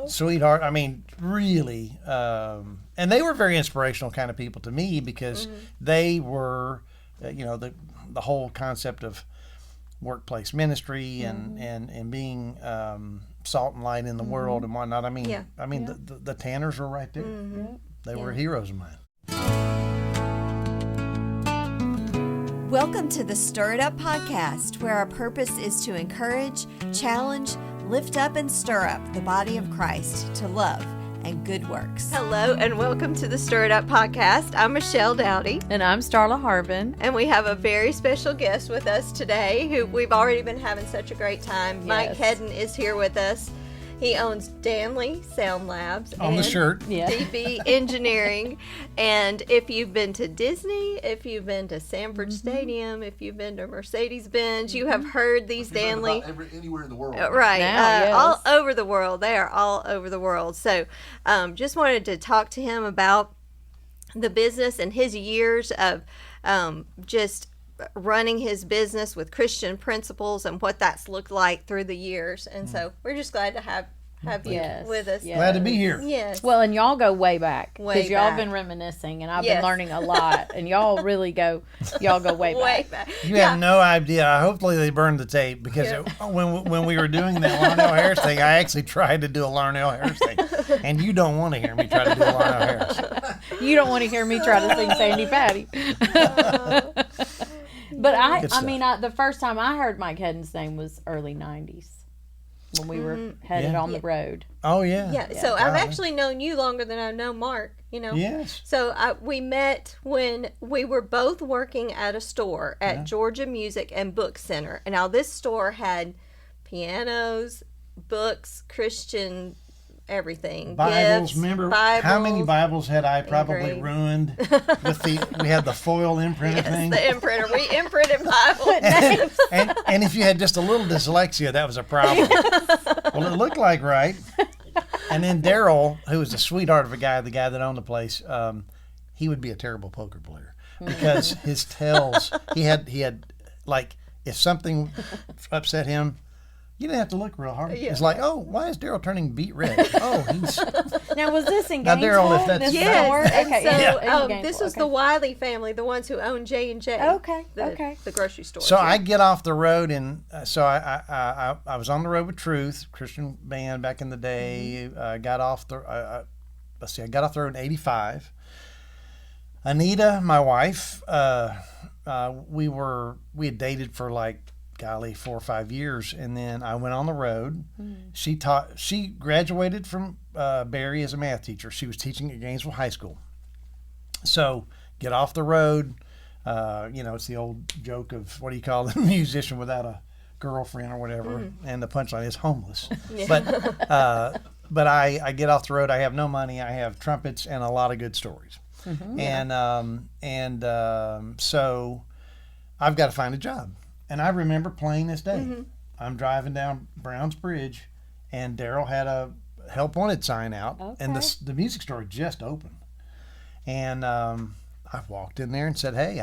Sweetheart. I mean, really. And they were very inspirational kind of people to me because they were, the whole concept of workplace ministry and being salt and light in the world and whatnot. I mean, the Tanners were right there. They were heroes of mine. Welcome to the Stir It Up podcast, where our purpose is to encourage, challenge, lift up, and stir up the body of Christ to love and good works. Hello, and welcome to the Stir It Up podcast. I'm Michelle Dowdy. And I'm Starla Harbin. And we have a very special guest with us today who we've already been having such a great time. Yes. Mike Hedden is here with us. He owns Danley Sound Labs on the shirt. DB Engineering. And if you've been to Disney, if you've been to Sanford Stadium, if you've been to Mercedes-Benz, you have heard these Danley. Anywhere in the world. Right. Yes. All over the world. They are all over the world. So just wanted to talk to him about the business and his years of just running his business with Christian principles and what that's looked like through the years. And so we're just glad to have you with us. Yes. Glad to be here. Yes. Well, and y'all go way back because y'all back. Been reminiscing and I've been learning a lot and y'all really go way back. You have no idea. Hopefully they burned the tape because when we were doing that Larnell Harris thing, I actually tried to do a Larnell Harris thing. And you don't want to hear me try to do a Larnell Harris. You don't want to hear me try to sing Sandy Patty. But the first time I heard Mike Hedden's name was early 90s when we were headed on the road. Oh, yeah. Yeah. So I've actually known you longer than I've known Mark, Yes. So we met when we were both working at a store at Georgia Music and Book Center. And now this store had pianos, books, Christian everything. Bibles, gifts, remember Bibles, how many Bibles had I probably ruined with we had the foil imprinter thing. The imprinter. We imprinted Bibles. and if you had just a little dyslexia, that was a problem. Well, it looked like right. And then Daryl, who was the sweetheart of a guy, the guy that owned the place, he would be a terrible poker player because his tells, he had like, if something upset him, you didn't have to look real hard. Yeah. It's like, oh, why is Daryl turning beet red? Oh, he's... Now, was this in Gainesville? Now, Daryl, if that's... Yes. Okay. So, this was the Wiley family, the ones who owned J&J. Okay. The grocery store. So I get off the road, and so I was on the road with Truth, Christian band back in the day. I got off the road in 85. Anita, my wife, we had dated for like, 4 or 5 years, and then I went on the road. She graduated from Barry as a math teacher. She was teaching at Gainesville High School. So get off the road. It's the old joke of what do you call a musician without a girlfriend or whatever, and the punchline is homeless. But I get off the road. I have no money. I have trumpets and a lot of good stories, so I've got to find a job. And I remember plain as day. I'm driving down Browns Bridge, and Daryl had a help wanted sign out, and the music store had just opened. And I walked in there and said, "Hey,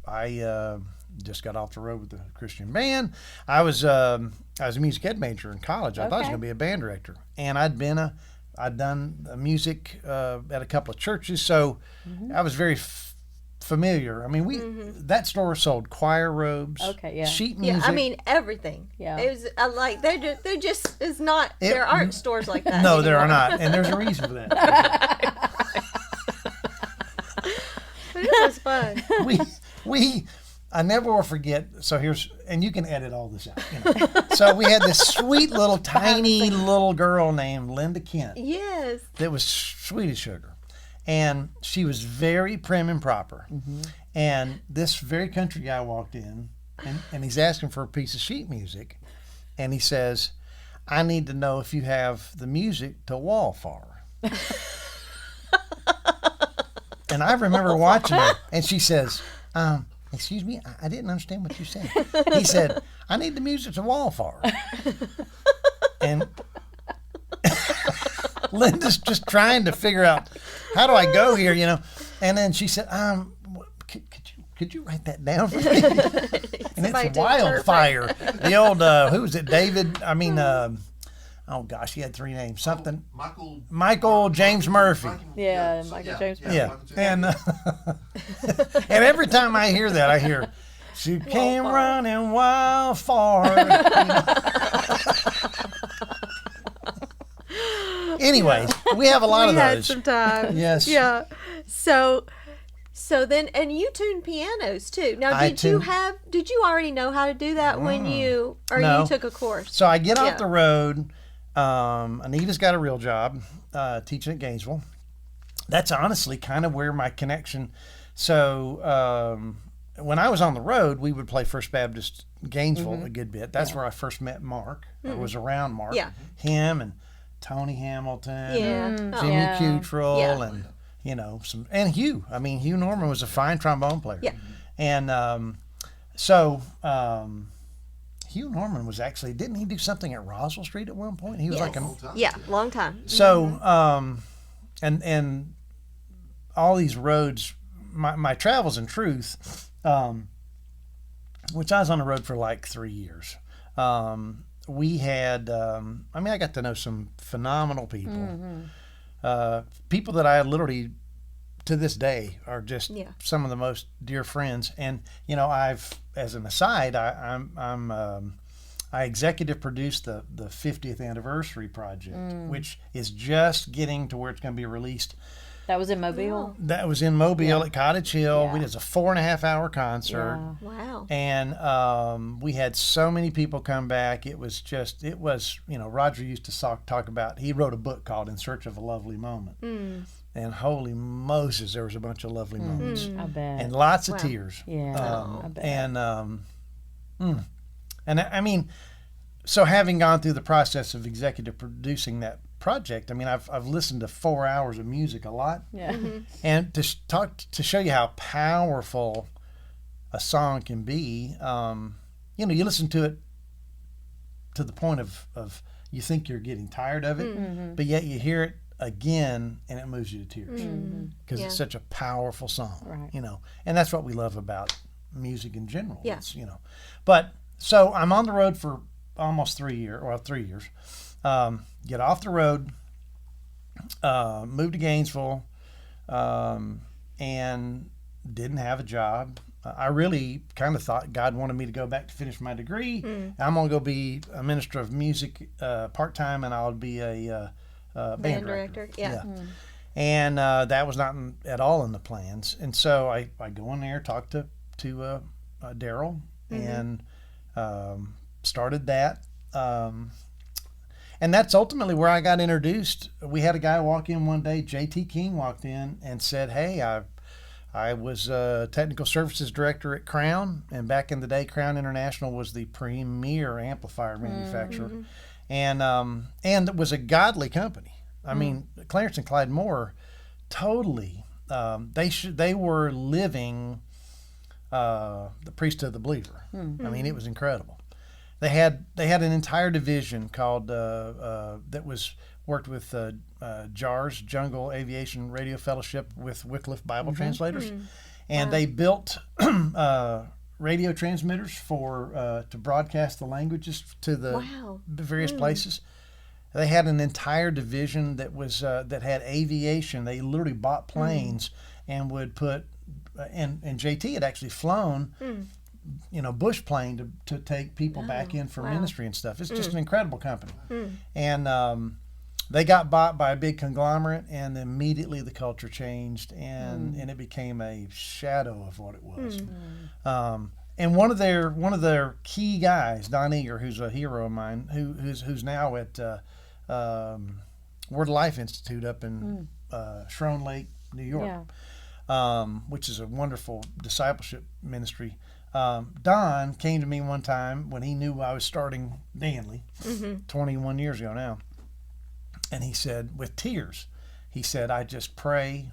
I just got off the road with the Christian band. I was a music ed major in college. I thought I was going to be a band director, and I'd done music at a couple of churches, so I was very familiar. I mean, that store sold choir robes, sheet music. Yeah, I mean everything. Yeah, it was like there just is not. There aren't stores like that. No, anymore. there are not, and there's a reason for that. But it was fun. I never will forget. So and you can edit all this out. So we had this sweet little tiny little girl named Linda Kent. Yes. That was sweet as sugar. And she was very prim and proper. And this very country guy walked in, and he's asking for a piece of sheet music. And he says, "I need to know if you have the music to Wallflower." And I remember watching her, and she says, "Excuse me, I didn't understand what you said." He said, "I need the music to Wallflower." And Linda's just trying to figure out, how do I go here, And then she said, could you write that down for me? And it's Wildfire. The old, who was it, David? oh gosh, he had 3 names. Something. Michael James Murphy. Yeah, Michael James Murphy. Yeah. Michael James And Murphy. and every time I hear that, I hear, she came running wild far. Anyways, we have a lot of We had those. some time. Yes. Yeah. So then, and you tune pianos too. Now, I did you already know how to do that when you, or No. you took a course? So I get off Yeah. the road. Anita's got a real job teaching at Gainesville. That's honestly kind of where my connection. So when I was on the road, we would play First Baptist Gainesville a good bit. That's where I first met Mark. I was around Mark. Yeah. Him and Tony Hamilton. Yeah. And Oh. Jimmy Yeah. Cutrell Yeah. and and Hugh. I mean, Hugh Norman was a fine trombone player. Yeah. And Hugh Norman was actually, didn't he do something at Roswell Street at one point? He was like Yes. a Yeah, long time. so and all these roads, my travels in truth, which I was on the road for like 3 years. We had I got to know some phenomenal people. People that I literally to this day are just Yeah. some of the most dear friends. And I've, as an aside, I executive produced the 50th anniversary project, which is just getting to where it's going to be released. That was in Mobile. That was in Mobile at Cottage Hill. Yeah. We did a 4.5-hour concert. Yeah. Wow. And we had so many people come back. It was Roger used to talk about, he wrote a book called In Search of a Lovely Moment. And holy Moses, there was a bunch of lovely moments. I bet. And lots of Wow. tears. Yeah, I bet. And I mean, so having gone through the process of executive producing that project, I mean, I've listened to 4 hours of music a lot. Yeah. And to show you how powerful a song can be, you listen to it to the point of you think you're getting tired of it, but yet you hear it again and it moves you to tears because it's such a powerful song, Right. And that's what we love about music in general. Yeah. It's, but so I'm on the road for almost 3 years. Get off the road, moved to Gainesville, and didn't have a job. I really kind of thought God wanted me to go back to finish my degree. I'm going to go be a minister of music part-time, and I'll be a band director. Yeah. And that was not at all in the plans. And so I go in there, talk to Daryl, and started that. And that's ultimately where I got introduced. We had a guy walk in one day, J.T. King walked in and said, hey, I was a technical services director at Crown, and back in the day, Crown International was the premier amplifier manufacturer, and it was a godly company. I mean, Clarence and Clyde Moore, totally. They were living the priesthood of the believer. I mean, it was incredible. They had an entire division called that was worked with JARS, Jungle Aviation Radio Fellowship, with Wycliffe Bible translators, and they built radio transmitters for to broadcast the languages to the various places. They had an entire division that was that had aviation. They literally bought planes and would put and JT had actually flown. Bush plane to take people back in for ministry and stuff. It's just an incredible company. And they got bought by a big conglomerate, and immediately the culture changed, and it became a shadow of what it was. And one of their key guys, Don Eager, who's a hero of mine, who's now at Word of Life Institute up in Shrone Lake, New York, which is a wonderful discipleship ministry. Don came to me one time when he knew I was starting Danley 21 years ago now. And he said, with tears, he said, I just pray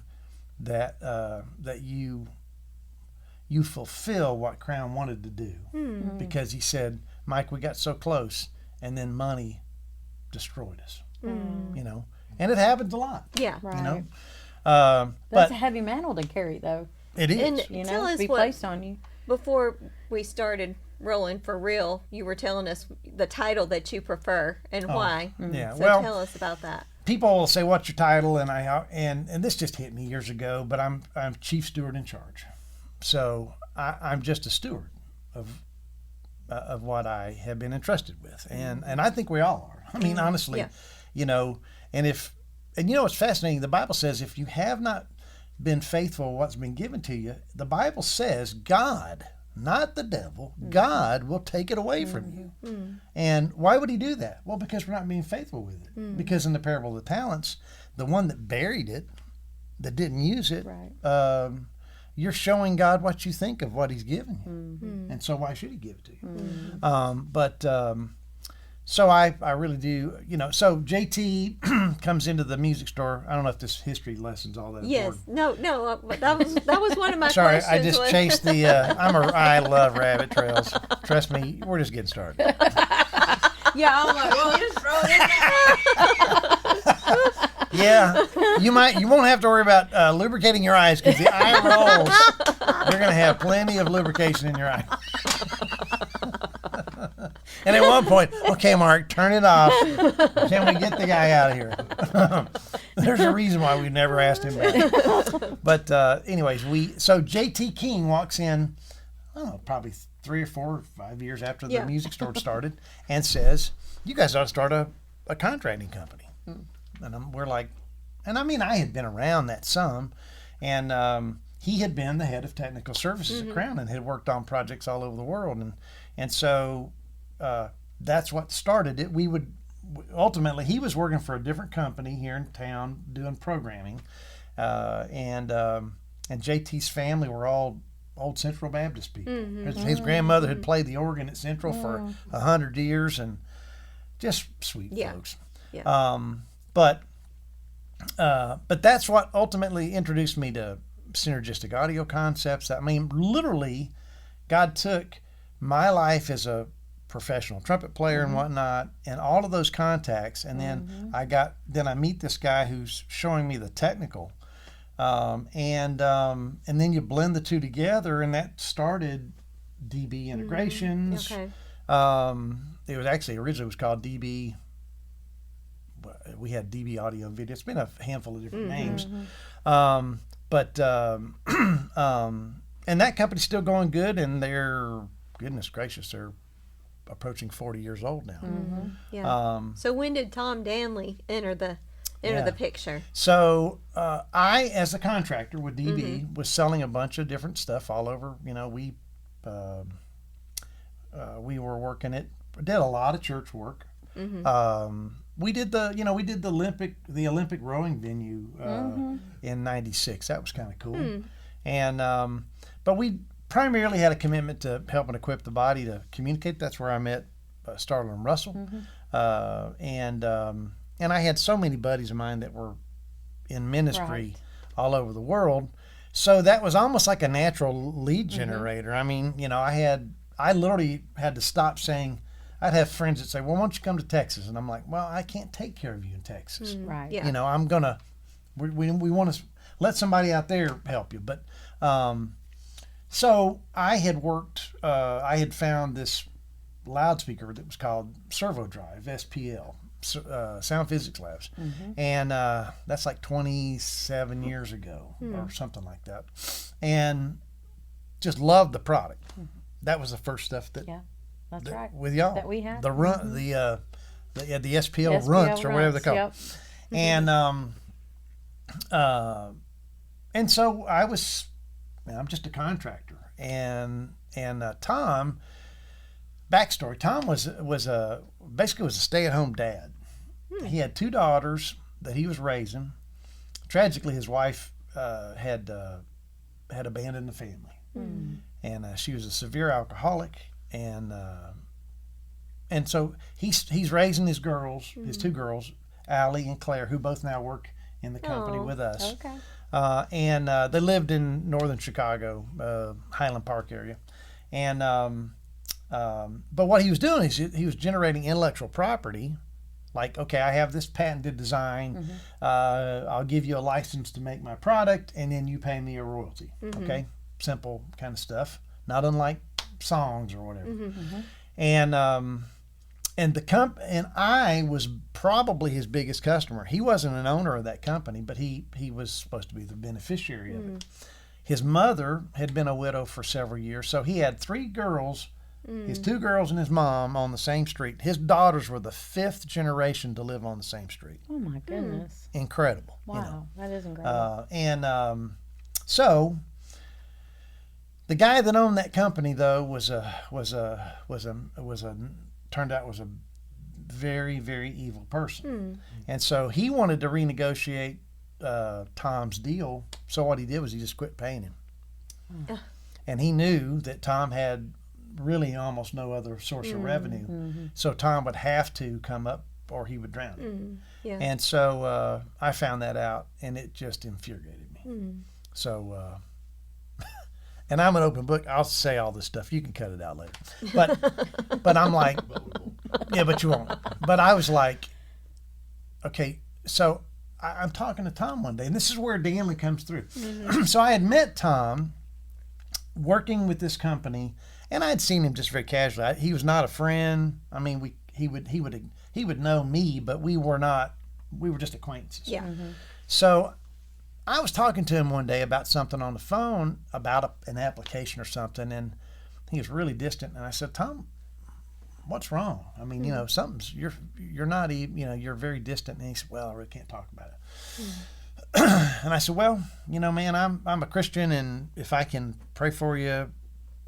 that that you fulfill what Crown wanted to do. Because he said, Mike, we got so close, and then money destroyed us. And it happens a lot. Yeah. Right. But That's a heavy mantle to carry, though. it is. And You tell know, us to be what, placed on you. before we started rolling for real, you were telling us the title that you prefer and why. Yeah, So well, tell us about that. people will say, "What's your title?" And this just hit me years ago, but I'm chief steward in charge, so I'm just a steward of what I have been entrusted with, and I think we all are. I mean, honestly, Yeah. you know, and you know what's fascinating? The Bible says if you have not been faithful with what's been given to you, the Bible says God, not the devil, God will take it away from you. And why would he do that? Well, because we're not being faithful with it. Because in the parable of the talents, the one that buried it, that didn't use it, Right. you're showing God what you think of what he's given you. And so why should he give it to you? So I really do, you know, so JT comes into the music store. I don't know if this history lesson's all that Yes. important. No. That was one of my Sorry, questions. I just was- chased the, I love rabbit trails. Trust me, we're just getting started. Yeah, I'm like, well, just throw it in there. Yeah, you won't have to worry about lubricating your eyes because the eye rolls. You're going to have plenty of lubrication in your eye. And at one point, okay, Mark, turn it off. Can we get the guy out of here? There's a reason why we never asked him back. But anyways, so JT King walks in, I don't know, probably 3 or 4 or 5 years after the music store started, and says, "You guys ought to start a contracting company." And we're like, and I mean, I had been around that some, and he had been the head of technical services at Crown and had worked on projects all over the world, and so that's what started it. We would ultimately, he was working for a different company here in town doing programming, and JT's family were all old Central Baptist people. His grandmother had played the organ at Central for 100 years, and just sweet folks. Yeah. But that's what ultimately introduced me to synergistic audio concepts. I mean, literally, God took my life as a professional trumpet player and whatnot, and all of those contacts, and then I meet this guy who's showing me the technical, and then you blend the two together, and that started DB integrations. Okay. It was actually originally was called DB. We had DB audio and video. It's been a handful of different names, and that company's still going good, and they're, goodness gracious, they're approaching 40 years old now. Yeah. So when did Tom Danley enter the picture? So I, as a contractor with DB, was selling a bunch of different stuff all over. You know, we were working it. Did a lot of church work. We did the Olympic rowing venue in '96. That was kind of cool. And but we primarily had a commitment to help and equip the body to communicate. That's where I met Starla and Russell. And I had so many buddies of mine that were in ministry all over the world. So that was almost like a natural lead generator. I mean, you know, I literally had to stop saying, I'd have friends that say, "Well, why don't you come to Texas?" And I'm like, "Well, I can't take care of you in Texas. Right. Yeah. You know, we want to let somebody out there help you." But so I had I had found this loudspeaker that was called Servo Drive, SPL, Sound Physics Labs. And that's like 27 years ago or something like that. And just loved the product. That was the first stuff that, That's right. with y'all. That we had. The run, the SPL runts or whatever they call it. Yep. And so I'm just a contractor, and Tom, backstory, Tom was basically a stay-at-home dad. He had 2 daughters that he was raising. Tragically, his wife had abandoned the family, and she was a severe alcoholic, and so he's raising his girls, his 2 girls, Allie and Claire, who both now work in the company with us. Okay. And they lived in northern Chicago, Highland Park area. And but what he was doing is he was generating intellectual property. Like, okay, I have this patented design. I'll give you a license to make my product, and then you pay me a royalty. Okay, simple kind of stuff. Not unlike songs or whatever. Mm-hmm. And and I was probably his biggest customer. He wasn't an owner of that company, but he was supposed to be the beneficiary of it. His mother had been a widow for several years, so he had 3 girls, his 2 girls and his mom on the same street. His daughters were the 5th generation to live on the same street. Oh my goodness! Incredible. Wow, You know? that is incredible. So the guy that owned that company though turned out was a very, very evil person. And so he wanted to renegotiate Tom's deal. So what he did was he just quit paying him. And he knew that Tom had really almost no other source of revenue. So Tom would have to come up or he would drown him. Yeah. And so I found that out, and it just infuriated me. So, and I'm an open book. I'll say all this stuff. You can cut it out later. But I'm like, yeah, but you won't. But I was like, okay, so I'm talking to Tom one day, and this is where Danley comes through. So I had met Tom working with this company, and I had seen him just very casually. He was not a friend. I mean, he would know me, but we were just acquaintances. Yeah. So I was talking to him one day about something on the phone, about an application or something, and he was really distant. And I said, Tom, what's wrong? I mean, you're not even, you're very distant. And he said, well, I really can't talk about it. And I said, well, man, I'm a Christian, and if I can pray for you,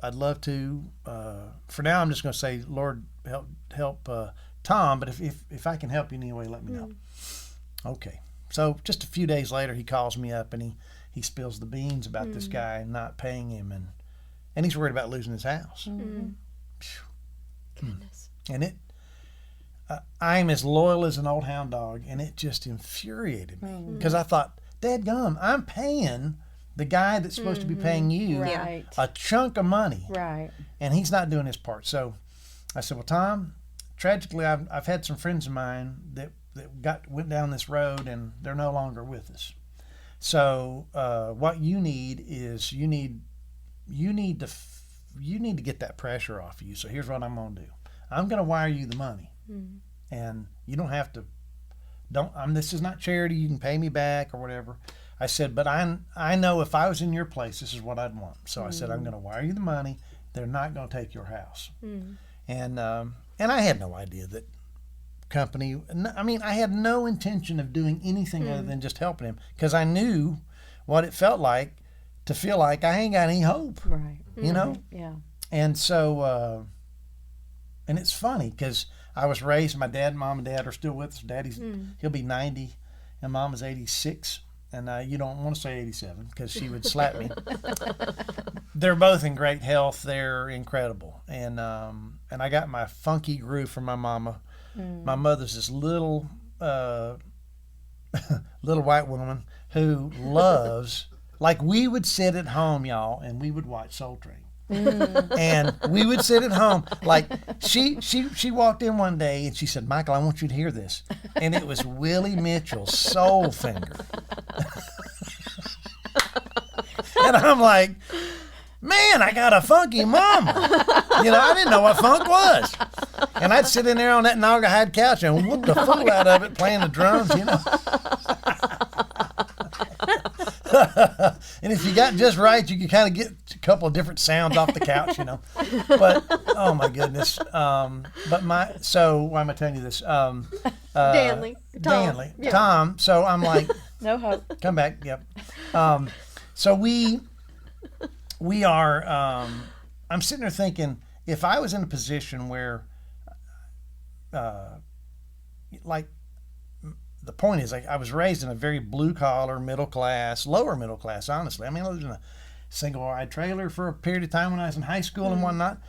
I'd love to. For now, I'm just going to say, Lord, help Tom, but if I can help you in any way, let me know. Okay. So just a few days later, he calls me up, and he spills the beans about this guy not paying him, and he's worried about losing his house. Goodness. And I'm as loyal as an old hound dog, and it just infuriated me because I thought, dadgum, I'm paying the guy that's supposed to be paying you Right. a chunk of money, Right. and he's not doing his part. So I said, well, Tom, tragically, I've had some friends of mine that went down this road, and they're no longer with us. So what you need is you need to get that pressure off of you. So here's what I'm going to do. I'm going to wire you the money, and you don't have to. This is not charity. You can pay me back or whatever. I said, but I know if I was in your place, this is what I'd want. So I said, I'm going to wire you the money. They're not going to take your house. And I had no idea that company. I mean, I had no intention of doing anything other than just helping him, because I knew what it felt like to feel like I ain't got any hope. Right. Yeah. And so, and it's funny because I was raised. My mom and dad are still with us. Daddy's he'll be 90, and Mom is 86. And you don't want to say 87 because she would slap me. They're both in great health. They're incredible. And I got my funky groove from my mama. My mother's this little white woman who loves, like, we would sit at home, y'all, and we would watch Soul Train. And we would sit at home, like she walked in one day and she said, Michael, I want you to hear this. And it was Willie Mitchell's Soul Finger. And I'm like, man, I got a funky mama. I didn't know what funk was. And I'd sit in there on that naugahyde couch and whoop the fool out of it playing the drums, And if you got just right, you could kind of get a couple of different sounds off the couch, But oh my goodness. So why am I telling you this? Danley. Danley. Yeah. Tom. So I'm like, No hope. come back. Yep. So we are. I'm sitting there thinking, if I was in a position where, the point is, I was raised in a very blue-collar, lower middle class, honestly. I mean, I lived in a single-wide trailer for a period of time when I was in high school and whatnot.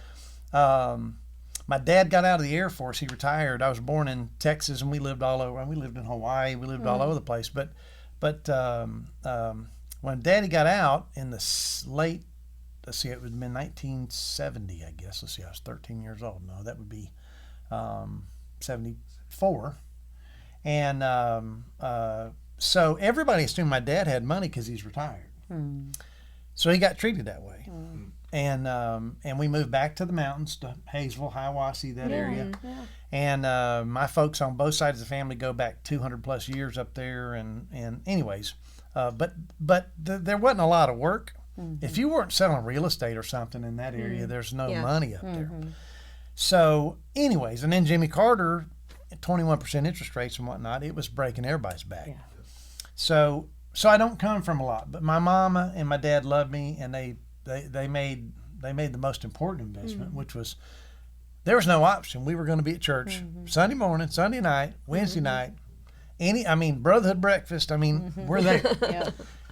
My dad got out of the Air Force. He retired. I was born in Texas, and we lived all over. We lived in Hawaii. We lived all over the place. But when Daddy got out in the late, it would have been 1970, I guess. I was 13 years old. No, that would be 74. And so everybody assumed my dad had money because he's retired. So he got treated that way. and we moved back to the mountains to Hayesville, Hiawassee, that area. Yeah. And my folks on both sides of the family go back 200 plus years up there. And anyways, but there wasn't a lot of work. If you weren't selling real estate or something in that area, there's no money up there. So anyways, and then Jimmy Carter, 21% interest rates and whatnot, it was breaking everybody's back. Yeah. So I don't come from a lot, but my mama and my dad loved me, and they made the most important investment, which was, there was no option. We were going to be at church Sunday morning, Sunday night, Wednesday night, brotherhood breakfast. We're there. Yeah.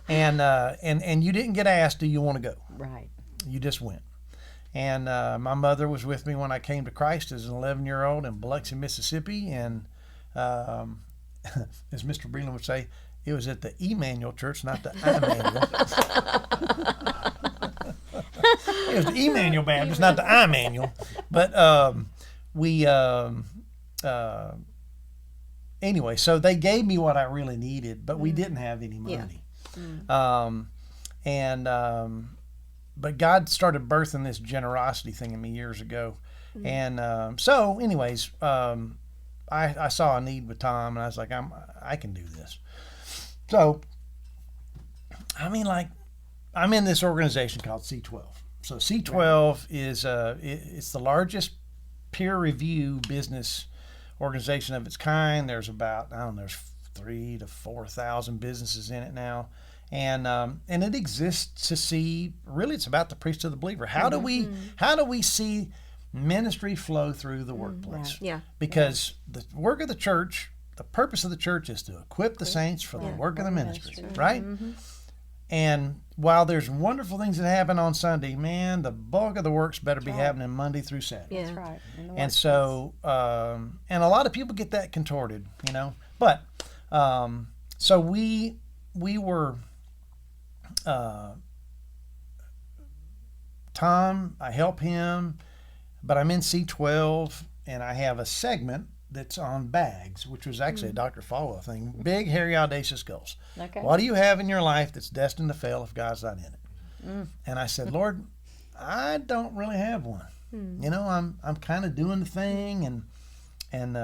And you didn't get asked, do you want to go? Right. You just went. And my mother was with me when I came to Christ as an 11-year-old in Biloxi, Mississippi. And as Mr. Breland would say, it was at the Emmanuel Church, not the Immanuel. It was the Emmanuel Baptist, not the Immanuel. But anyway, so they gave me what I really needed, but we didn't have any money. But God started birthing this generosity thing in me years ago. And so anyways, I saw a need with Tom, and I was like, I can do this. So, I'm in this organization called C12. So C12 is it's the largest peer review business organization of its kind. There's about, there's 3,000 to 4,000 businesses in it now. And it exists to see, really it's about the priesthood of the believer. How do we see ministry flow through the workplace? Right. Yeah. Because the work of the church, the purpose of the church is to equip the saints for the work of the ministry, right? And while there's wonderful things that happen on Sunday, man, the bulk of the works better be happening Monday through Saturday. Yeah. That's right. And so, and a lot of people get that contorted, But, so we were, Tom, I help him, but I'm in C12, and I have a segment that's on bags, which was actually a Dr. Falwell thing. Big, hairy, audacious goals. Okay. What do you have in your life that's destined to fail if God's not in it? And I said, Lord, I don't really have one. I'm kind of doing the thing, and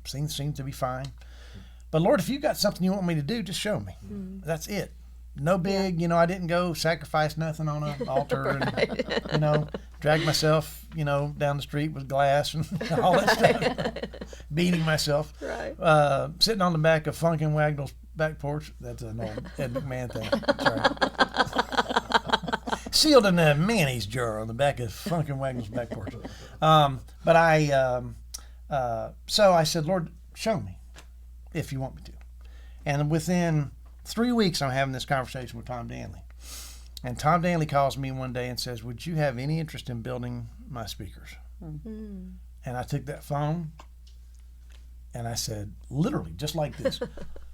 seems to be fine. But Lord, if you got something you want me to do, just show me. That's it. No big, I didn't go sacrifice nothing on an altar and, drag myself, down the street with glass and all that stuff, beating myself. Right. Sitting on the back of Funkin' Wagnall's back porch. That's an old Ed McMahon thing. Sorry. Sealed in a mayonnaise jar on the back of Funkin' Wagnall's back porch. So I said, Lord, show me if you want me to. And within 3 weeks, I'm having this conversation with Tom Danley. And Tom Danley calls me one day and says, would you have any interest in building my speakers? And I took that phone and I said, literally, just like this,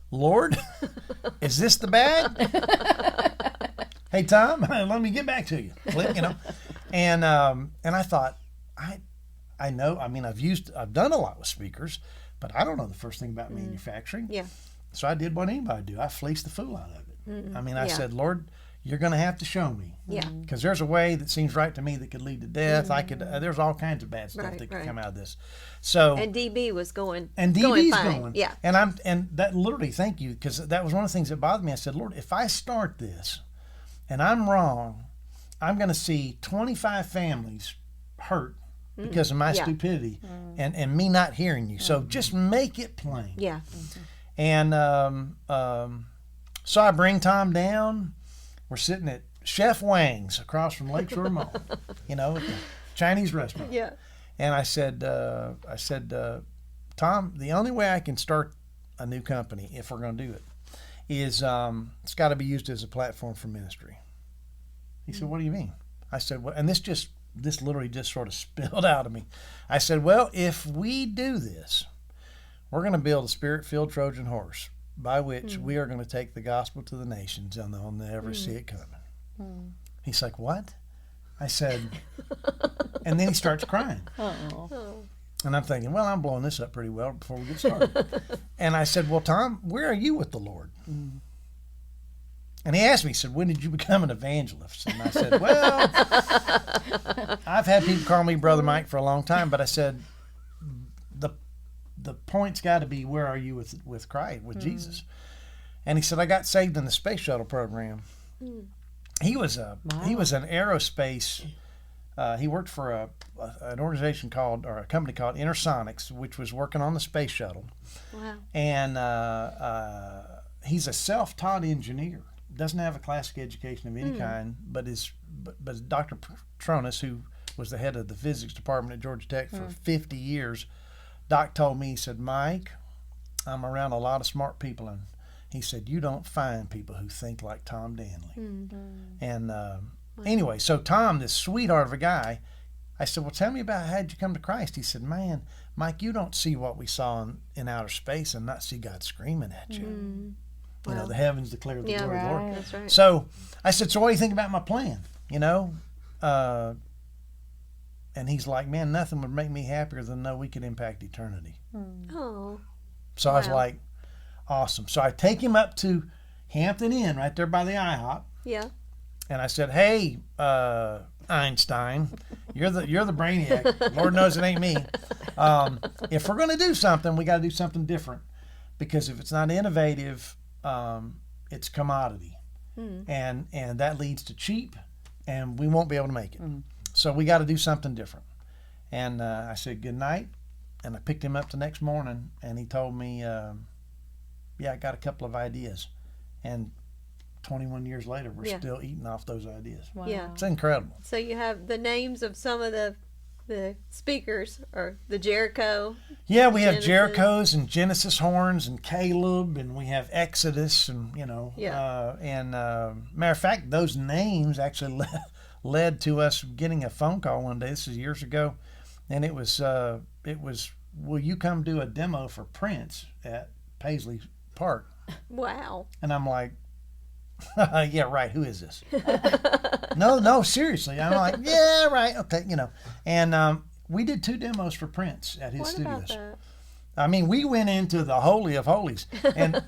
Lord, is this the bag? Hey, Tom, let me get back to you. And I thought, I know, I've done a lot with speakers, but I don't know the first thing about manufacturing. Yeah. So I did what anybody do. I fleeced the fool out of it. I said, Lord, you're going to have to show me. Yeah. Because there's a way that seems right to me that could lead to death. There's all kinds of bad stuff that could come out of this. So And DB was going. and DB's fine. going. Yeah. And that literally, thank you, because that was one of the things that bothered me. I said, Lord, if I start this and I'm wrong, I'm going to see 25 families hurt because of my stupidity and me not hearing you. So just make it plain. Yeah. And so I bring Tom down. We're sitting at Chef Wang's across from Lakeshore Mall, at the Chinese restaurant. Yeah. And I said, Tom, the only way I can start a new company, if we're going to do it, is it's got to be used as a platform for ministry. He said, what do you mean? I said, well, and this literally just sort of spilled out of me. I said, well, if we do this, we're going to build a spirit-filled Trojan horse by which we are going to take the gospel to the nations and they'll never see it coming. He's like, what? I said, and then he starts crying. Oh. And I'm thinking, well, I'm blowing this up pretty well before we get started. And I said, well, Tom, where are you with the Lord? And he asked me, he said, when did you become an evangelist? And I said, well, I've had people call me Brother Mike for a long time, but I said, the point's got to be, where are you with Christ, with Jesus? And he said, I got saved in the space shuttle program. He was an aerospace. He worked for an organization called, or a company called Intersonics, which was working on the space shuttle. Wow. And he's a self-taught engineer. Doesn't have a classic education of any kind, but Dr. Patronus, who was the head of the physics department at Georgia Tech for 50 years, Doc told me, he said, Mike, I'm around a lot of smart people, and he said, you don't find people who think like Tom Danley. And anyway, so Tom, this sweetheart of a guy, I said, well, tell me about how did you come to Christ? He said, man, Mike, you don't see what we saw in outer space and not see God screaming at you. You know, the heavens declare the glory of the Lord. That's right. So I said, so what do you think about my plan? You know? And he's like, man, nothing would make me happier than know we could impact eternity. Oh. So I was like, awesome. So I take him up to Hampton Inn right there by the IHOP. Yeah. And I said, hey, Einstein, you're the brainiac. Lord knows it ain't me. If we're going to do something, we got to do something different. Because if it's not innovative, it's commodity. And that leads to cheap, and we won't be able to make it. So we got to do something different. And I said, good night. And I picked him up the next morning, and he told me, yeah, I got a couple of ideas. And 21 years later, we're still eating off those ideas. Wow. Yeah. It's incredible. So you have the names of some of the speakers, or the Jericho. Yeah, we have Genesis. Jericho's and Genesis horns and Caleb, and we have Exodus, and matter of fact, those names actually led to us getting a phone call one day. This is years ago, and it was will you come do a demo for Prince at Paisley Park? Wow. And I'm like, yeah, right. Who is this? No, seriously. I'm like, yeah, right. Okay, And we did 2 demos for Prince at his What studios. about that? I mean, we went into the holy of holies, and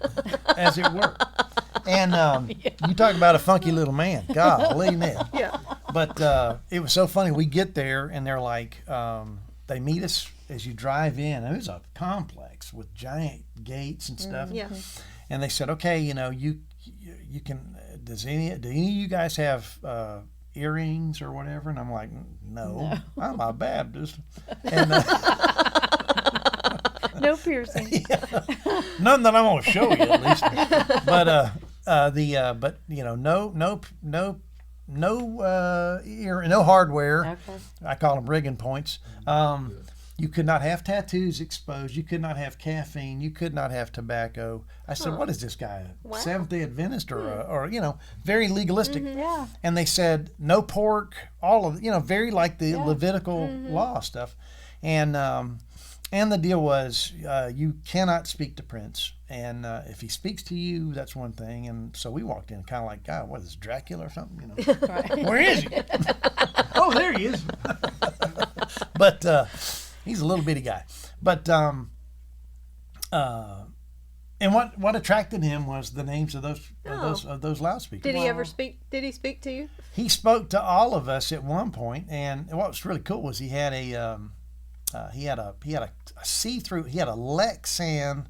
as it were. And you talk about a funky little man. Golly, Ned. Yeah. But it was so funny. We get there, and they're like, they meet us as you drive in. And it was a complex with giant gates and stuff. Yeah. And they said, okay, you can, do any of you guys have earrings or whatever? And I'm like, no. I'm a Baptist. And No piercing. none that I'm going to show you, at least. But no hardware. Okay. I call them rigging points. You could not have tattoos exposed. You could not have caffeine. You could not have tobacco. I said, what is this guy? Wow. Seventh-day Adventist or very legalistic. Yeah. And they said no pork, all of very like the Levitical law stuff. And the deal was you cannot speak to Prince. And if he speaks to you, that's one thing. And so we walked in kind of like, God, what is this, Dracula or something? Right. Where is he? Oh, there he is. But he's a little bitty guy. But and what attracted him was the names of those loudspeakers. Did he ever speak? Did he speak to you? He spoke to all of us at one point, and what was really cool was he had a see-through. He had a Lexan.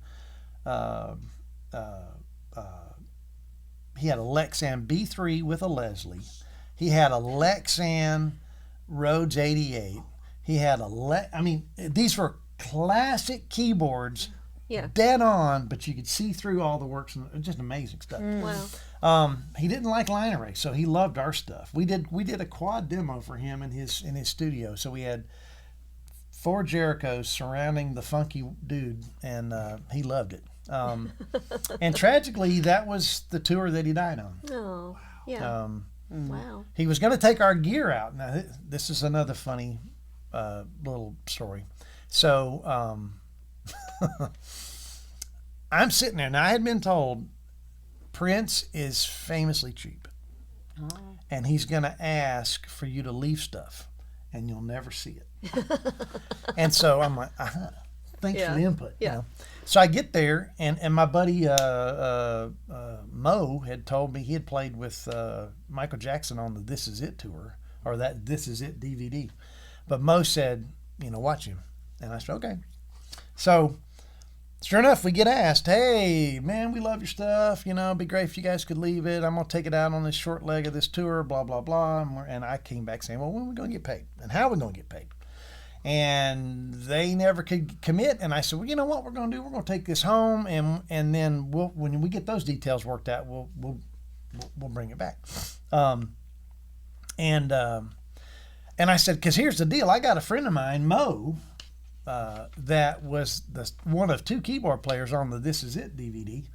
He had a Lexan B3 with a Leslie. He had a Lexan Rhodes 88. He had these were classic keyboards, dead on, but you could see through all the works, and just amazing stuff. Wow. He didn't like line array, so he loved our stuff. We did a quad demo for him in his studio, so we had 4 Jerichos surrounding the funky dude, and he loved it. And tragically, that was the tour that he died on. Oh. Yeah. Wow. He was going to take our gear out. Now, this is another funny little story. So I'm sitting there, and I had been told Prince is famously cheap. And he's going to ask for you to leave stuff, and you'll never see it. And so I'm like, thanks for the input. Yeah. So I get there, and my buddy Mo had told me he had played with Michael Jackson on the This Is It tour, or that This Is It DVD. But Mo said, watch him. And I said, okay. So sure enough, we get asked, hey, man, we love your stuff. It'd be great if you guys could leave it. I'm going to take it out on this short leg of this tour, blah, blah, blah. And I came back saying, well, when are we going to get paid? And how are we going to get paid? And they never could commit. And I said, well, you know what we're going to do? We're going to take this home, and then when we get those details worked out, we'll bring it back. And I said, because here's the deal. I got a friend of mine, Mo, that was one of 2 keyboard players on the This Is It DVD.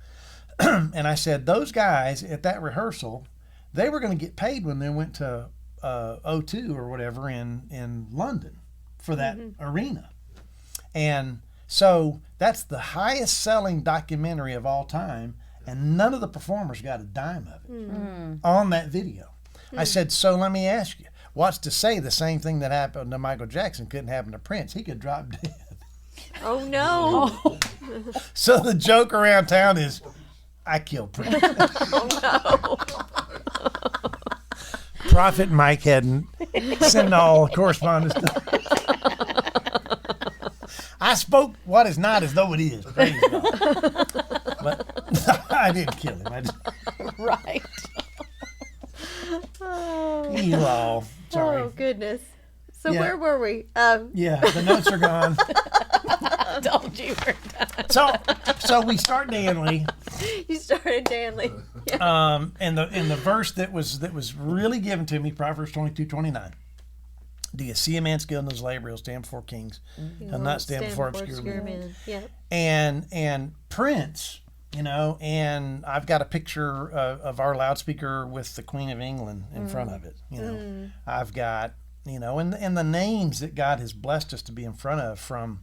And I said, those guys at that rehearsal, they were going to get paid when they went to O2 or whatever in London for that arena. And so that's the highest selling documentary of all time, and none of the performers got a dime of it on that video. I said, so let me ask you, what's to say the same thing that happened to Michael Jackson couldn't happen to Prince? He could drop dead. Oh, no. So the joke around town is, I killed Prince. Oh, no. Prophet Mike Hedden, send all correspondence to... I spoke what is not as though it is. Praise God. But I didn't kill him. I just... Right. You all. Sorry. Oh, goodness. So Yeah. where were we? Yeah, the notes are gone. Told you we're done. So we start Danley. You started Danley. Yeah. And the verse that was really given to me, Proverbs 22:29. Do you see a man skilled in his labor? He'll stand before kings. He'll not stand before obscure men. Yeah. And Prince, and I've got a picture of our loudspeaker with the Queen of England in front of it. I've got, and the names that God has blessed us to be in front of, from,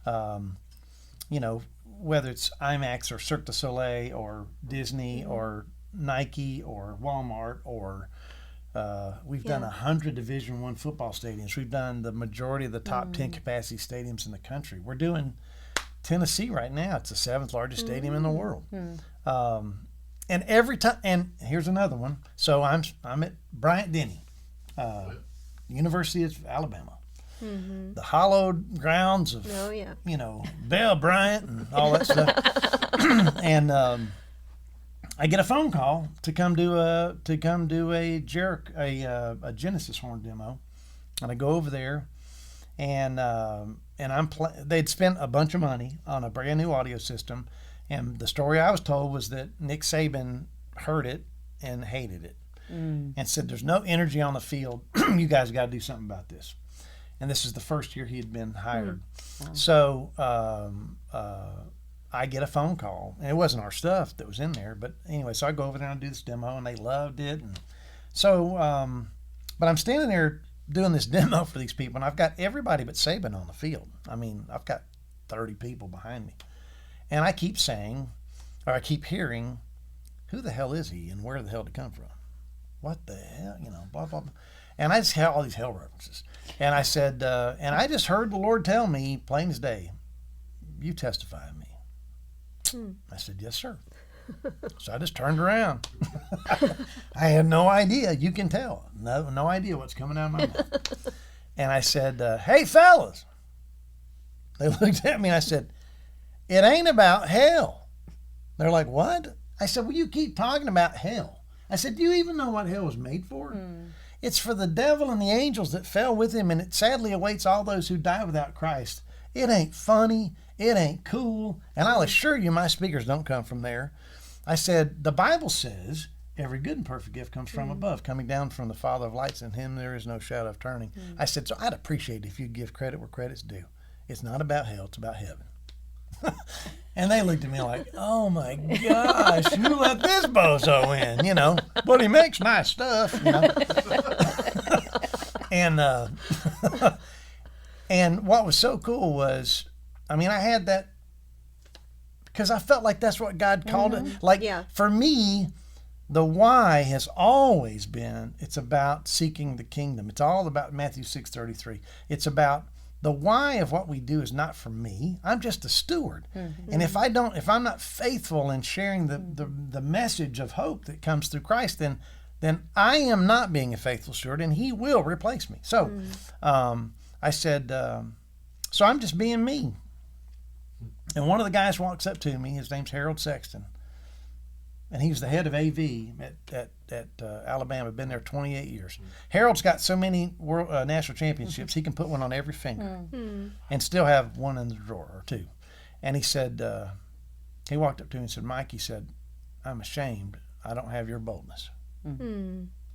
whether it's IMAX or Cirque du Soleil or Disney or Nike or Walmart or we've done 100 Division I football stadiums. We've done the majority of the top 10 capacity stadiums in the country. We're doing Tennessee right now. It's the 7th largest stadium in the world. And every time, and here's another one. So I'm at Bryant Denny, University of Alabama. The hallowed grounds of, Bell Bryant and all that stuff. And I get a phone call to come do a Genesis horn demo, and I go over there, and they'd spent a bunch of money on a brand new audio system, and the story I was told was that Nick Saban heard it and hated it, and said, "There's no energy on the field. You guys got to do something about this." And this is the first year he had been hired. So I get a phone call, and it wasn't our stuff that was in there, but anyway, so I go over there and do this demo, and they loved it. And so, but I'm standing there doing this demo for these people, and I've got everybody but Saban on the field. I mean, I've got 30 people behind me, and I keep saying, or I keep hearing, who the hell is he, and where the hell did he come from? What the hell, blah, blah, blah. And I just had all these hell references. And I said, and I just heard the Lord tell me, plain as day, you testify of me. I said, yes, sir. So I just turned around. I had no idea. You can tell. No idea what's coming out of my mouth. And I said, hey, fellas. They looked at me and I said, it ain't about hell. They're like, what? I said, well, you keep talking about hell. I said, do you even know what hell was made for? It's for the devil and the angels that fell with him, and it sadly awaits all those who die without Christ. It ain't funny. It ain't cool. And I'll assure you my speakers don't come from there. I said, the Bible says every good and perfect gift comes from above, coming down from the Father of lights. In him there is no shadow of turning. I said, so I'd appreciate it if you'd give credit where credit's due. It's not about hell. It's about heaven. And they looked at me like, oh my gosh, who let this bozo in, But he makes nice stuff, And and what was so cool was, I had that because I felt like that's what God called it. Like, for me, the why has always been, it's about seeking the kingdom. It's all about Matthew 6:33. It's about the why of what we do is not for me. I'm just a steward. And if I'm not faithful in sharing the message of hope that comes through Christ, then I am not being a faithful steward, and he will replace me. So I said, so I'm just being me. And one of the guys walks up to me. His name's Harold Sexton. And he was the head of AV at Alabama. Been there 28 years. Harold's got so many world national championships, he can put one on every finger and still have one in the drawer or two. And he said, he walked up to me and said, Mike, he said, I'm ashamed I don't have your boldness.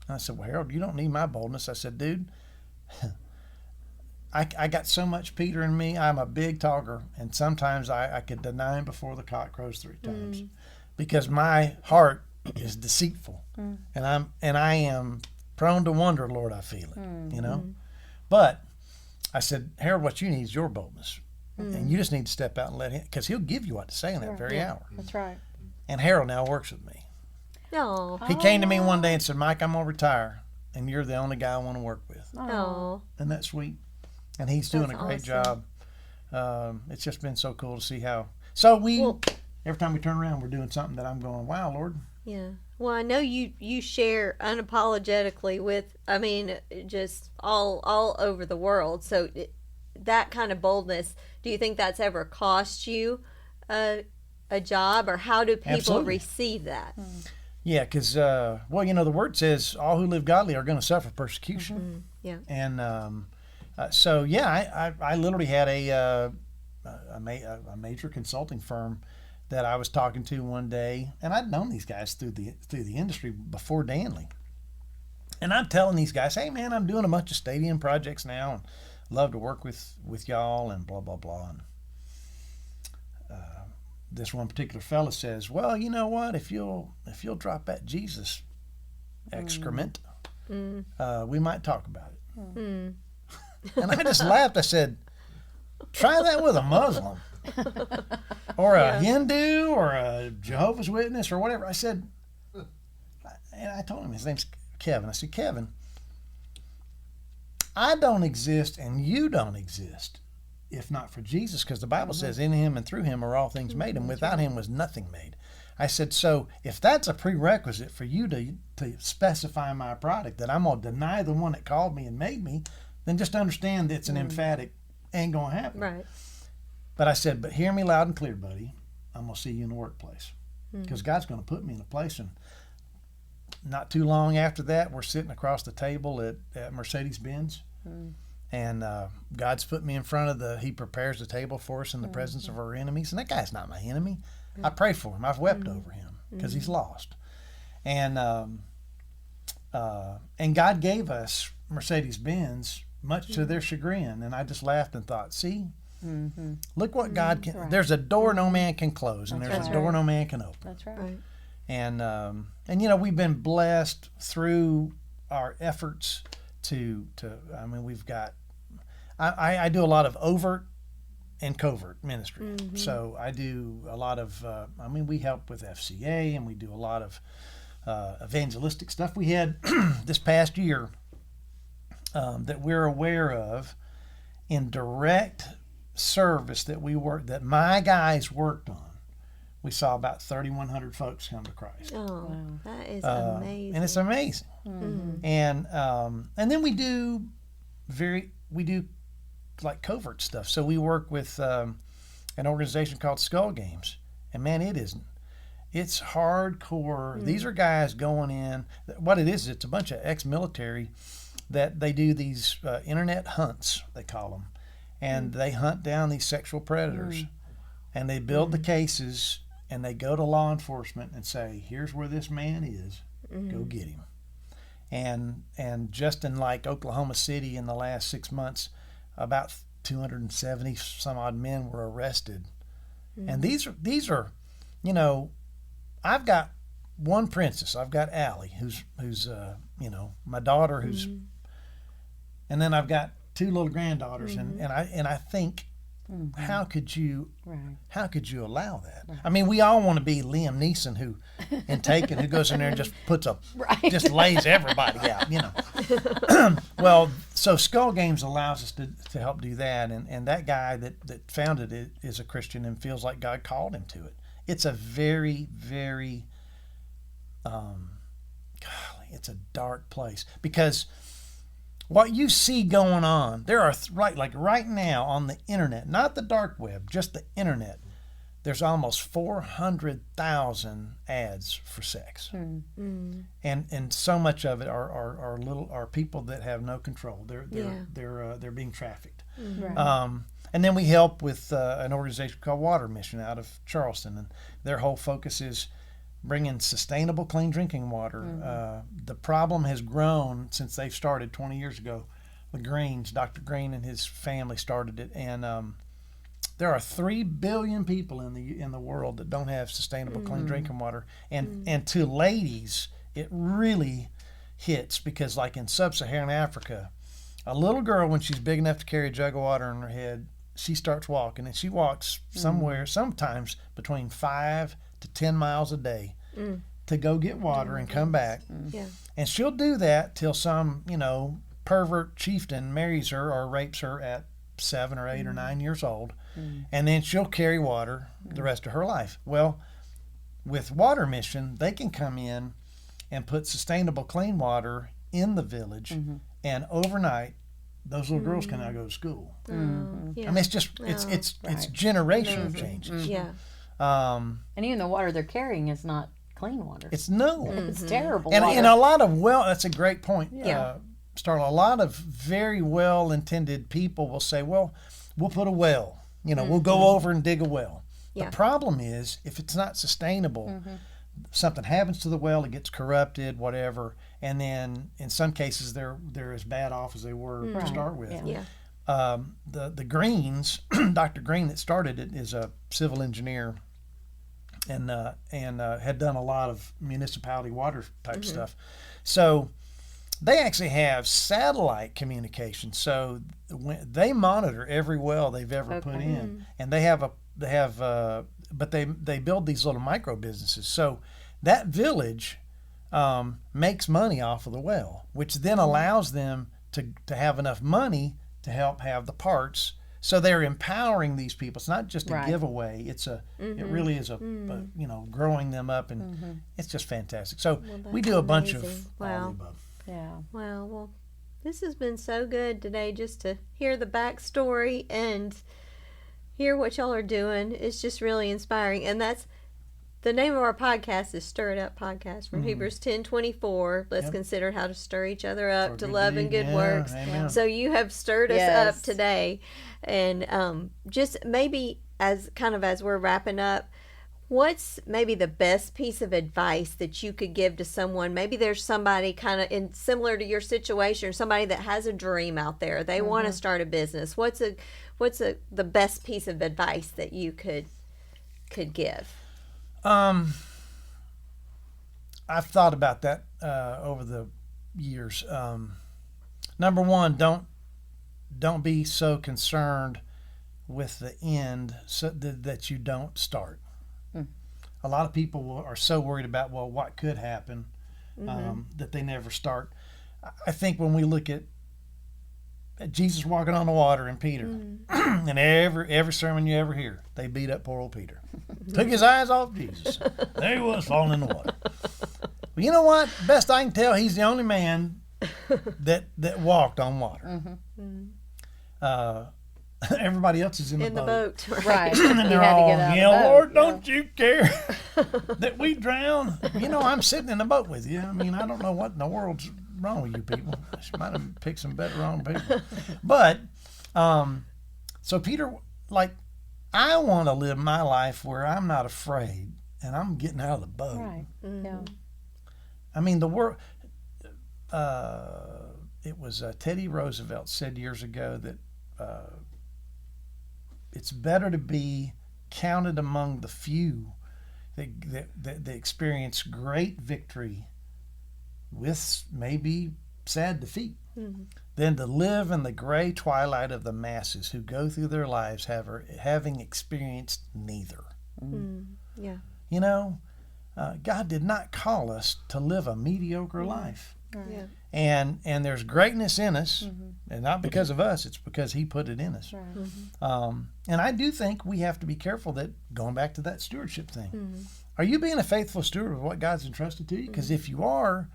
I said, well, Harold, you don't need my boldness. I said, dude, I got so much Peter in me. I'm a big talker, and sometimes I could deny him before the cock crows 3 times. Because my heart is deceitful, and I am prone to wonder, Lord, I feel it, you know. But I said, Harold, what you need is your boldness, and you just need to step out and let him, because he'll give you what to say in that very hour. That's right. And Harold now works with me. Oh. He came to me one day and said, Mike, I'm gonna retire, and you're the only guy I want to work with. Oh. Isn't that sweet? And he's doing a great awesome. job. It's just been so cool to see how. So every time we turn around, we're doing something that I'm going, wow, Lord. Yeah. Well, I know you share unapologetically with, I mean, just all over the world. So that kind of boldness, do you think that's ever cost you a job, or how do people Absolutely. receive that? Yeah, because, well, you know, the word says all who live godly are going to suffer persecution. Yeah. And so, yeah, I literally had a major consulting firm that I was talking to one day, and I'd known these guys through the industry before Danley. And I'm telling these guys, hey, man, I'm doing a bunch of stadium projects now, and love to work with y'all, and blah, blah, blah. And this one particular fella says, well, you know what, if you'll drop that Jesus excrement, we might talk about it. And I just laughed. I said, try that with a Muslim or a Hindu or a Jehovah's Witness or whatever. I said, and I told him, his name's Kevin. I said, Kevin, I don't exist and you don't exist if not for Jesus, because the Bible says in him and through him are all things made, and without him was nothing made. I said, so if that's a prerequisite for you to specify my product, that I'm going to deny the one that called me and made me, then just understand that it's an emphatic, ain't going to happen. Right. But I said, but hear me loud and clear, buddy. I'm going to see you in the workplace. Because God's going to put me in a place. And not too long after that, we're sitting across the table at Mercedes-Benz. And God's put me in front of he prepares the table for us in the presence of our enemies. And that guy's not my enemy. I pray for him. I've wept over him because he's lost. And God gave us Mercedes-Benz much to their chagrin. And I just laughed and thought, see, look what God can. Right. There's a door no man can close, and there's a door no man can open. That's right. And you know, we've been blessed through our efforts to I mean, we've got. I do a lot of overt and covert ministry. So I do a lot of. I mean, we help with FCA, and we do a lot of evangelistic stuff. We had this past year that we're aware of in direct service that my guys worked on. We saw about 3,100 folks come to Christ. Oh, wow. That is amazing. And it's amazing. And then we do like covert stuff. So we work with an organization called Skull Games, and man, it's hardcore. These are guys going in. What it is, it's a bunch of ex-military that they do these internet hunts, they call them, and they hunt down these sexual predators, and they build the cases, and they go to law enforcement and say, here's where this man is, go get him. And just in like Oklahoma City in the last 6 months, about 270 some odd men were arrested. And these are, you know, I've got one princess. I've got Allie, who's you know, my daughter, who's, and then I've got 2 little granddaughters, and I think, how could you allow that? I mean, we all want to be Liam Neeson, who in Taken, who goes in there and just puts just lays everybody out, you know. Well, so Skull Games allows us to help do that, and that guy that founded it is a Christian and feels like God called him to it. It's a very, very, golly, it's a dark place, because what you see going on, there are right now on the internet, not the dark web, just the internet, there's almost 400,000 ads for sex, and so much of it are people that have no control. They're being trafficked. Right. And then we help with an organization called Water Mission out of Charleston, and their whole focus is bringing sustainable, clean drinking water. The problem has grown since they started 20 years ago. The Greens, Dr. Green and his family started it, and there are 3 billion people in the world that don't have sustainable, clean drinking water. And to ladies, it really hits, because like in sub-Saharan Africa, a little girl, when she's big enough to carry a jug of water in her head, she starts walking, and she walks sometimes between 5 to 10 miles a day to go get water and come back. Yeah. And she'll do that till some, pervert chieftain marries her or rapes her at 7 or 8 or 9 years old. And then she'll carry water the rest of her life. Well, with Water Mission, they can come in and put sustainable, clean water in the village, and overnight, those little girls can now go to school. Yeah. I mean, it's just it's generational changes. Yeah. And even the water they're carrying is not clean water. It's no. It's terrible And water. a lot of that's a great point. Yeah. Starla, a lot of very well-intended people will say, well, we'll put a well. We'll go over and dig a well. Yeah. The problem is, if it's not sustainable, something happens to the well, it gets corrupted, whatever, and then in some cases they're as bad off as they were to start with. Yeah. The Greens, Dr. Green that started it, is a civil engineer and had done a lot of municipality water type stuff. So they actually have satellite communication. So when they monitor every well they've ever put in, and but they build these little micro businesses. So that village makes money off of the well, which then allows them to have enough money to help have the parts. So they're empowering these people. It's not just a giveaway. It's it really is a growing them up, and it's just fantastic. So we do a bunch of all the above. Yeah. Wow. Well, this has been so good today, just to hear the backstory and hear what y'all are doing. It's just really inspiring. And that's the name of our podcast is Stir It Up Podcast from Hebrews 10:24. Let's consider how to stir each other up For to good love and deed. good Yeah, works. amen. So you have stirred us Yes. up today. And just maybe as we're wrapping up, what's maybe the best piece of advice that you could give to someone? Maybe there's somebody kind of in similar to your situation, or somebody that has a dream out there. They want to start a business. What's the best piece of advice that you could give? I've thought about that over the years. Number one, don't be so concerned with the end that you don't start. A lot of people are so worried about, well, what could happen, that they never start. I think when we look at Jesus walking on the water and Peter, and every sermon you ever hear, they beat up poor old Peter. Took his eyes off Jesus. There he was falling in the water. Well, you know what? Best I can tell, he's the only man that walked on water. Everybody else is in the boat. Right. And You they're had to all, get out of the boat, Lord, yeah. don't you care that we drown? I'm sitting in the boat with you. I mean, I don't know what in the world's wrong with you people. I might have picked some better wrong people. But, so Peter, I want to live my life where I'm not afraid and I'm getting out of the boat. Right. Yeah. I mean, the world, it was Teddy Roosevelt said years ago that it's better to be counted among the few that experience great victory with maybe sad defeat, than to live in the gray twilight of the masses who go through their lives having experienced neither. Yeah. God did not call us to live a mediocre life. Yeah. And there's greatness in us, and not because of us, it's because he put it in us. Right. And I do think we have to be careful that, going back to that stewardship thing, are you being a faithful steward of what God's entrusted to you? Because if you are,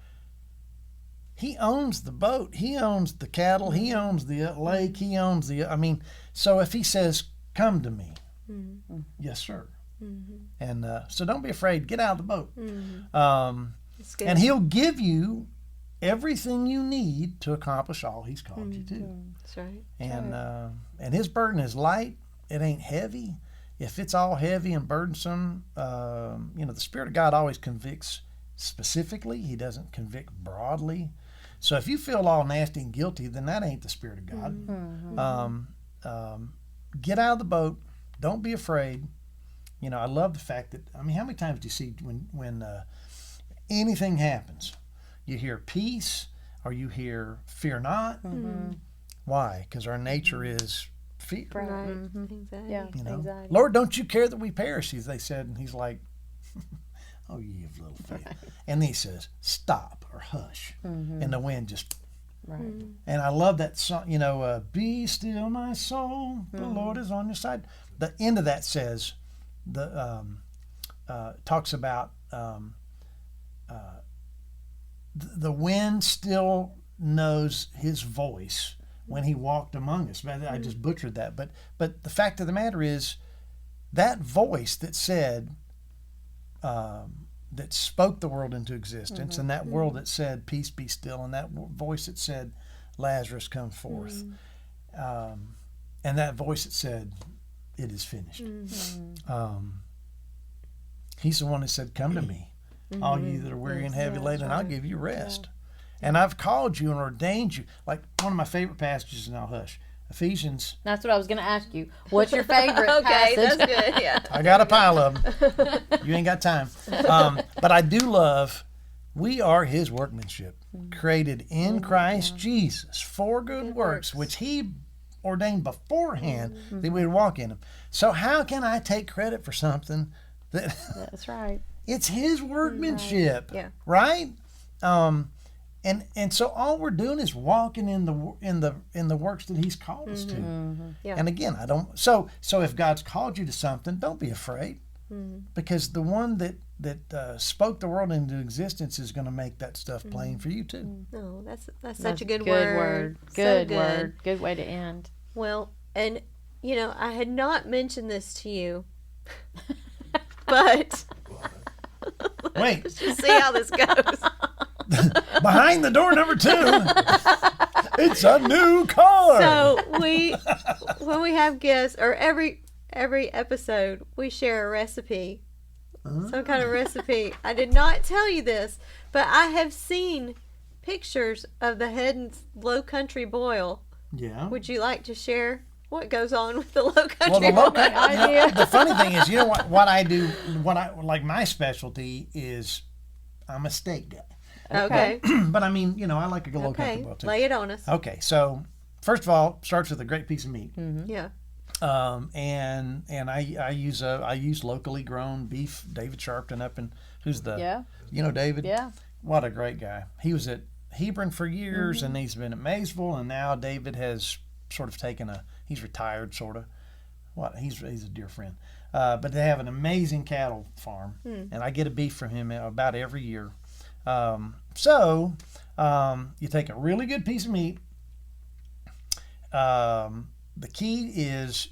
he owns the boat, he owns the cattle, he owns the lake, he owns so if he says, come to me, yes sir. And so don't be afraid, get out of the boat. That's good. And he'll give you everything you need to accomplish all he's called you to. That's right. And his burden is light. It ain't heavy. If it's all heavy and burdensome, the Spirit of God always convicts specifically. He doesn't convict broadly. So if you feel all nasty and guilty, then that ain't the Spirit of God. Get out of the boat. Don't be afraid. I love the fact that, how many times do you see when anything happens, you hear peace or you hear fear not? Why? Because our nature is fear. Right. Exactly. Yeah. Anxiety. Lord, don't you care that we perish? They said, and he's like, oh, ye of little faith. And then he says, stop or hush. And the wind just. Right. And I love that song, be still my soul, the Lord is on your side. The end of that says, talks about the wind still knows his voice when he walked among us. I just butchered that, but the fact of the matter is, that voice that said, that spoke the world into existence, and that world that said, peace be still, and that voice that said, Lazarus come forth, and that voice that said, it is finished. He's the one that said, come to me, all you that are weary and heavy laden, and I'll give you rest. And I've called you and ordained you. Like one of my favorite passages, and I'll hush, Ephesians. That's what I was going to ask you. What's your favorite Okay, passage? that's good. Yeah. I got a pile of them. You ain't got time. But I do love, we are his workmanship, created in Christ Jesus for good works, which he ordained beforehand that we would walk in them. So how can I take credit for something that That's right. it's his workmanship, Yeah. right? And so all we're doing is walking in the works that he's called us to. Yeah. And again, I don't. So if God's called you to something, don't be afraid, because the one that spoke the world into existence is going to make that stuff plain for you too. No, that's such a good word. word. Good So word. Good way to end. Well, and I had not mentioned this to you, but Wait, let's just see how this goes. behind the door number 2, it's a new car. So when we have guests, or every episode, we share a recipe, some kind of recipe. I did not tell you this, but I have seen pictures of the Hedden's Low Country boil. Yeah. Would you like to share what goes on with the Low Country Well, the boil? local, the funny thing is, what I do, like my specialty is, I'm a steak guy. Okay. But I like a low country Okay. boil too. Lay it on us. Okay, so first of all, starts with a great piece of meat. Yeah. And I use locally grown beef. David Sharpton who's the David. Yeah. What a great guy. He was at Hebron for years, and he's been at Maysville, and now David has sort of he's retired sort of. He's a dear friend. But they have an amazing cattle farm, and I get a beef from him about every year. So you take a really good piece of meat. The key is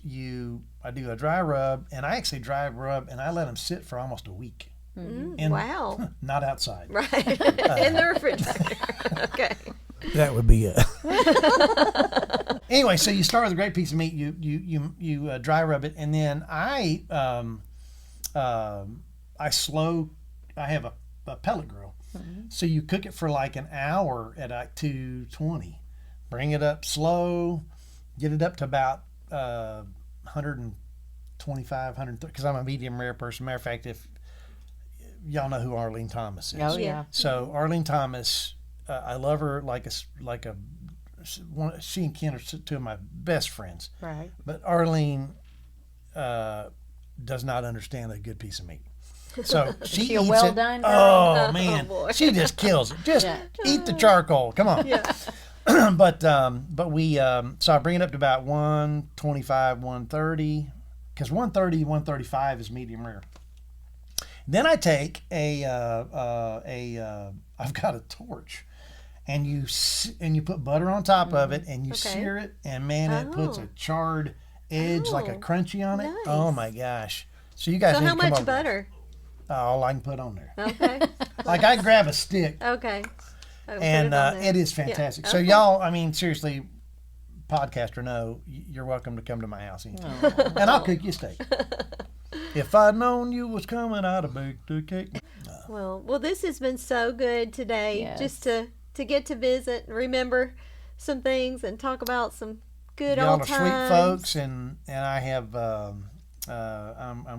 I do a dry rub, and I actually dry rub, and I let them sit for almost a week. Wow. Not outside. Right. In the refrigerator. Okay. That would be it. Anyway, so you start with a great piece of meat. You dry rub it, and then I have a pellet grill. So you cook it for like an hour at like 220. Bring it up slow. Get it up to about 125, 130. Because I'm a medium rare person. Matter of fact, if y'all know who Arlene Thomas is. Oh yeah. So Arlene Thomas, I love her she and Ken are two of my best friends. Right. But Arlene does not understand a good piece of meat. So she she a eats well it. done girl? Oh man, boy. she just kills it. Just Yeah. eat the charcoal. Come on. Yeah. but we so I bring it up to about 125, 130, because 130, 135 is medium rare. Then I take I've got a torch, and you put butter on top of it, and you Okay. sear it, and man, it puts Oh. a charred edge like a Oh, crunchy on it. nice. Oh my gosh! So you guys So need how to come much over. butter? All I can put on there. Okay. Like I grab a stick, Okay. and it is fantastic. So Okay. y'all, I mean, seriously, podcast or no, you're welcome to come to my house anytime, and I'll cook you a steak. If I'd known you was coming, I'd have baked a cake. Well, this has been so good today. Yes. Just to get to visit and remember some things and talk about some good Y'all old are times. sweet folks, and I have I'm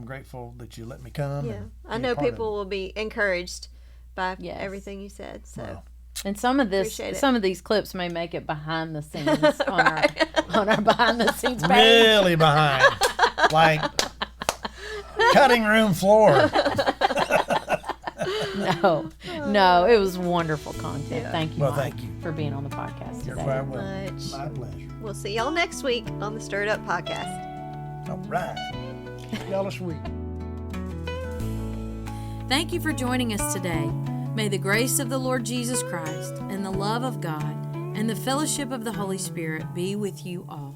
grateful that you let me come. Yeah, and I be a know part of people it. will be encouraged by Yes. everything you said. So Well, And some of Appreciate it. some of these clips may make it behind the scenes on our behind the scenes page. really behind, like cutting room floor. No, it was wonderful content. Thank you, Well, Mike, thank you. for being on the podcast You're today. quite welcome. much. My pleasure. We'll see y'all next week on the Stirred Up Podcast. All right, y'all are sweet. Thank you for joining us today. May the grace of the Lord Jesus Christ and the love of God and the fellowship of the Holy Spirit be with you all.